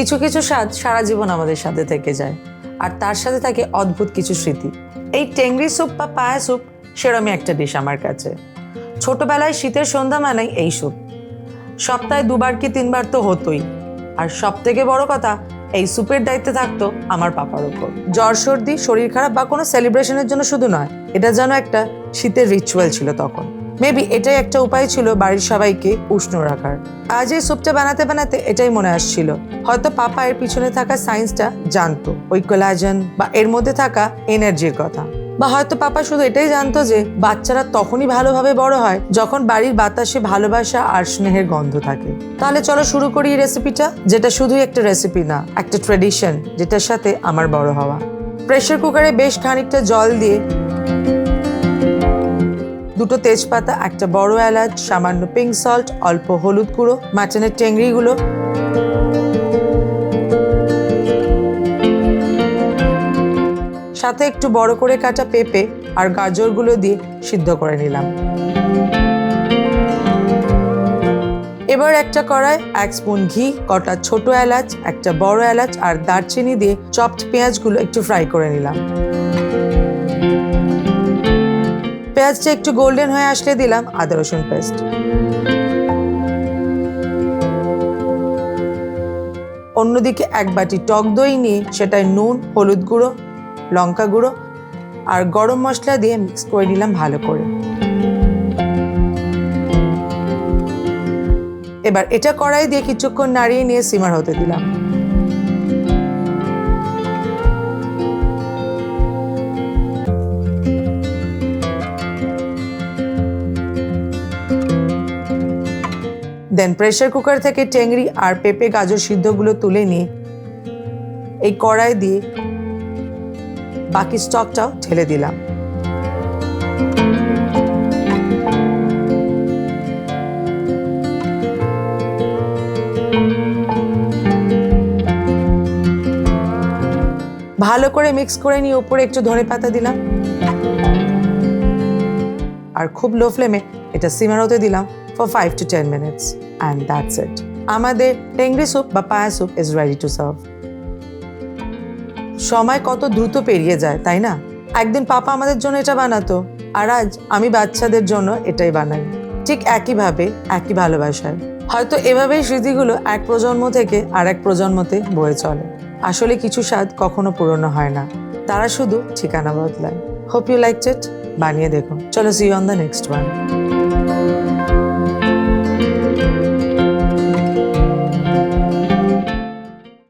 কিছু কিছু স্বাদ সারা জীবন আমাদের সাথে থেকে যায়, আর তার সাথে থাকে অদ্ভুত কিছু স্মৃতি। এই টেংরি স্যুপ বা পায়া স্যুপ সেরমই একটা ডিশ আমার কাছে। ছোটবেলায় শীতের সন্ধ্যা মানেই এই স্যুপ। সপ্তাহে 2বার কি 3বার তো হতোই। আর সব থেকে বড় কথা, এই স্যুপের দায়িত্বে থাকতো আমার পাপার উপর। জ্বর সর্দি, শরীর খারাপ বা কোনো সেলিব্রেশনের জন্য শুধু নয়, এটা যেন একটা শীতের রিচুয়াল ছিল তখন। মেবি এটাই একটা উপায় ছিল বাড়ির সবাইকে উষ্ণ রাখার। আজ এই স্যুপটা বানাতে বানাতে এটাই মনে আসছিল, হয়তো পাপা এর পিছনে থাকা সায়েন্সটা জানতো, ওই কোলাজেন বা এর মধ্যে থাকা এনার্জির কথা। বা হয়তো পাপা শুধু এটাই জানতো যে বাচ্চারা তখনই ভালোভাবে বড় হয় যখন বাড়ির বাতাসে ভালোবাসা আর স্নেহের গন্ধ থাকে। তাহলে চলো শুরু করি এই রেসিপিটা, যেটা শুধুই একটা রেসিপি না, একটা ট্রেডিশন যেটার সাথে আমার বড় হওয়া। প্রেসার কুকারে বেশ খানিকটা জল দিয়ে 2টো তেজপাতা, একটা বড় এলাচ, সামান্য পিঙ্ক সল্ট, অল্প হলুদ গুঁড়ো, মাটনের টেংরিগুলো, সাথে একটু বড় করে কাটা পেঁপে আর গাজরগুলো দিয়ে সিদ্ধ করে নিলাম। এবার একটা কড়ায় 1 স্পুন ঘি, কটা ছোট এলাচ, একটা বড় এলাচ আর দারচিনি দিয়ে চপড পেঁয়াজগুলো একটু ফ্রাই করে নিলাম। পেঁয়াজটা একটু গোল্ডেন হয়ে আসলে দিলাম আদা রসুন পেস্ট। অন্যদিকে 1 বাটি টক দই নিয়ে সেটায় নুন, হলুদ গুঁড়ো, লঙ্কা গুঁড়ো আর গরম মশলা দিয়ে মিক্স করে নিলাম ভালো করে। এবার এটা কড়াই দিয়ে কিছুক্ষণ নাড়িয়ে নিয়ে সিমার হতে দিলাম। দেন প্রেসার কুকার থেকে টেংরি আর পেঁপে গাজর সিদ্ধগুলো তুলে নিয়ে এই কড়াই দিয়ে বাকি স্টকটাও ঢেলে দিলাম। ভালো করে মিক্স করে নিয়ে উপরে একটু ধনেপাতা দিলাম আর খুব লো ফ্লেমে এটা সিমার হতে দিলাম for 5 to 10 minutes and that's it. আমাদের টেংরি স্যুপ বা পায়া soup is ready to serve. সময় কত দ্রুত পেরিয়ে যায়, তাই না? একদিন পাপা আমাদের জন্য এটা বানাতো, আর আজ আমি বাচ্চাদের জন্য এটাই বানাই, ঠিক একইভাবে, একই ভালোবাসায়। হয়তো এভাবেই স্মৃতিগুলো এক প্রজন্ম থেকে আর এক প্রজন্মতে বয়ে চলে। আসলে কিছু স্বাদ কখনো পুরনো হয় না, তারা শুধু ঠিকানা বদলায়। Hope you liked it. বানিয়ে দেখো। চলো, see you on the next one.